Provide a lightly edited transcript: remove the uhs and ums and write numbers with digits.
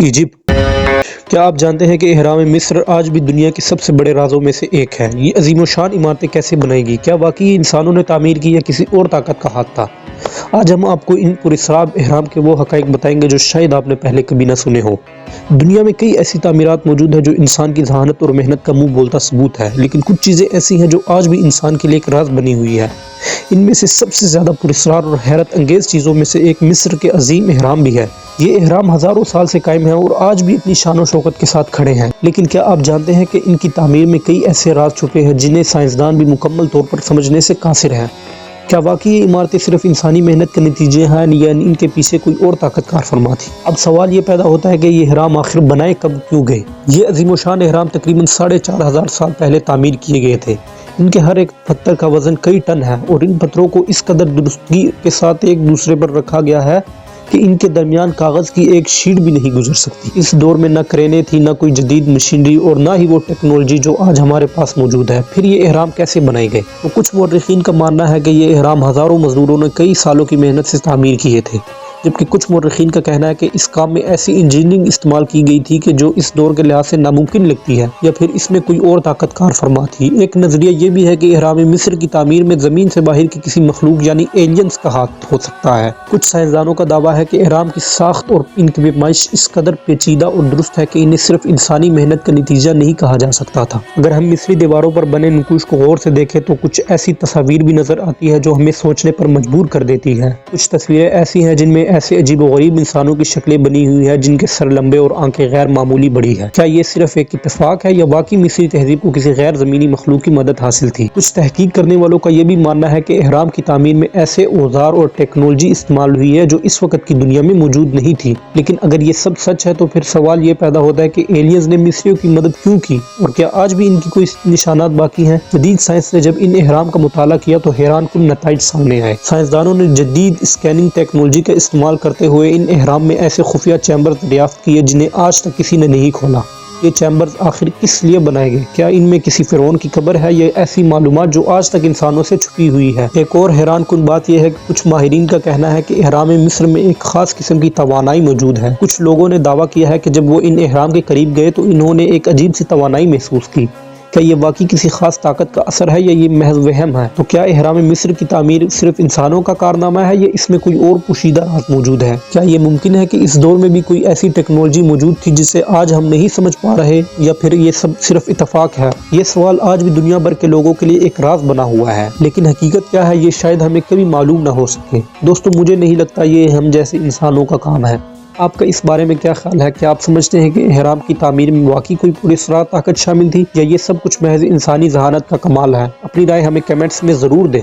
Egypt. کیا آپ جانتے ہیں کہ اہرام مصر آج بھی دنیا کے سب سے بڑے رازوں میں سے ایک ہے؟ یہ عظیم و شان عمارتیں کیسے بنائی گئی؟ کیا واقعی انسانوں نے تعمیر کی یا کسی اور طاقت کا ہاتھ تھا؟ آج ہم آپ کو ان پراسرار اہرام کے وہ حقائق بتائیں گے جو شاید آپ نے پہلے کبھی نہ سنے ہو۔ دنیا میں کئی ایسی تعمیرات موجود ہیں جو انسان کی ذہانت اور محنت کا منہ بولتا ثبوت ہے، لیکن کچھ چیزیں ایسی ہیں جو آج بھی انسان کے لیے ایک راز بنی ہوئی ہے۔ ان میں سے سب سے زیادہ پراسرار اور حیرت انگیز چیزوں میں سے ایک مصر کے عظیم اہرام بھی ہے۔ یہ اہرام ہزاروں سال سے قائم ہیں اور آج بھی اپنی شان و شوکت کے ساتھ کھڑے ہیں، لیکن کیا آپ جانتے ہیں کہ ان کی تعمیر میں کئی ایسے راز چھپے ہیں جنہیں سائنسدان بھی مکمل طور پر سمجھنے سے قاصر ہیں؟ کیا واقعی یہ عمارتیں صرف انسانی محنت کے نتیجے ہیں یا ان کے پیچھے کوئی اور طاقت کار فرما تھی؟ اب سوال یہ پیدا ہوتا ہے کہ یہ اہرام آخر بنائے کب کیوں گئے؟ یہ عظیم و شان اہرام تقریباً 4500 سال پہلے تعمیر کیے گئے تھے۔ ان کے ہر ایک پتھر کا وزن کئی ٹن ہے اور ان پتھروں کو اس قدر درستگی کے ساتھ ایک دوسرے پر رکھا گیا ہے کہ ان کے درمیان کاغذ کی ایک شیٹ بھی نہیں گزر سکتی۔ اس دور میں نہ کرینے تھی، نہ کوئی جدید مشینری اور نہ ہی وہ ٹیکنالوجی جو آج ہمارے پاس موجود ہے۔ پھر یہ اہرام کیسے بنائے گئے؟ تو کچھ مورخین کا ماننا ہے کہ یہ اہرام ہزاروں مزدوروں نے کئی سالوں کی محنت سے تعمیر کیے تھے، جبکہ کچھ مورخین کا کہنا ہے کہ اس کام میں ایسی انجینئرنگ استعمال کی گئی تھی کہ جو اس دور کے لحاظ سے ناممکن لگتی ہے، یا پھر اس میں کوئی اور طاقت کار فرما تھی۔ ایک نظریہ یہ بھی ہے کہ اہرام مصر کی تعمیر میں زمین سے باہر کی کسی مخلوق یعنی ایلینز کا ہاتھ ہو سکتا ہے۔ کچھ سائنسدانوں کا دعویٰ ہے کہ اہرام کی ساخت اور ان کی پیمائش اس قدر پیچیدہ اور درست ہے کہ انہیں صرف انسانی محنت کا نتیجہ نہیں کہا جا سکتا تھا۔ اگر ہم مصری دیواروں پر بنے نقوش کو غور سے دیکھیں تو کچھ ایسی تصاویر بھی نظر آتی ہے جو ہمیں سوچنے پر مجبور کر دیتی ہے۔ کچھ تصویریں ایسی ہیں جن میں ایسے عجیب و غریب انسانوں کی شکلیں بنی ہوئی ہیں جن کے سر لمبے اور آنکھیں غیر معمولی بڑی ہیں۔ کیا یہ صرف ایک اتفاق ہے یا واقعی مصری تہذیب کو کسی غیر زمینی مخلوق کی مدد حاصل تھی؟ کچھ تحقیق کرنے والوں کا یہ بھی ماننا ہے کہ اہرام کی تعمیر میں ایسے اوزار اور ٹیکنالوجی استعمال ہوئی ہے جو اس وقت کی دنیا میں موجود نہیں تھی۔ لیکن اگر یہ سب سچ ہے تو پھر سوال یہ پیدا ہوتا ہے کہ ایلینز نے مصریوں کی مدد کیوں کی، اور کیا آج بھی ان کی کوئی نشانات باقی ہیں؟ جدید سائنس نے جب ان اہرام کا مطالعہ کیا تو حیران کن نتائج سامنے آئے۔ سائنسدانوں نے جدید اسکیننگ ٹیکنالوجی کا استعمال کرتے ہوئے ان اہرام میں ایسے خفیہ چیمبرز دریافت کیے جنہیں آج تک کسی نے نہیں کھولا۔ یہ چیمبرز آخر کس لیے بنائے گئے؟ کیا ان میں کسی فرعون کی قبر ہے یا ایسی معلومات جو آج تک انسانوں سے چھپی ہوئی ہے؟ ایک اور حیران کن بات یہ ہے کہ کچھ ماہرین کا کہنا ہے کہ اہرام مصر میں ایک خاص قسم کی توانائی موجود ہے۔ کچھ لوگوں نے دعویٰ کیا ہے کہ جب وہ ان اہرام کے قریب گئے تو انہوں نے ایک عجیب سی توانائی محسوس کی۔ کیا یہ واقعی کسی خاص طاقت کا اثر ہے یا یہ محض وہم ہے؟ تو کیا اہرام مصر کی تعمیر صرف انسانوں کا کارنامہ ہے یا اس میں کوئی اور پوشیدہ راز موجود ہے؟ کیا یہ ممکن ہے کہ اس دور میں بھی کوئی ایسی ٹیکنالوجی موجود تھی جسے آج ہم نہیں سمجھ پا رہے، یا پھر یہ سب صرف اتفاق ہے؟ یہ سوال آج بھی دنیا بھر کے لوگوں کے لیے ایک راز بنا ہوا ہے، لیکن حقیقت کیا ہے یہ شاید ہمیں کبھی معلوم نہ ہو سکے۔ دوستو، مجھے نہیں لگتا یہ ہم جیسے انسانوں کا کام ہے۔ آپ کا اس بارے میں کیا خیال ہے؟ کیا آپ سمجھتے ہیں کہ اہرام کی تعمیر میں واقعی کوئی پراسرار طاقت شامل تھی یا یہ سب کچھ محض انسانی ذہانت کا کمال ہے؟ اپنی رائے ہمیں کمنٹس میں ضرور دیں۔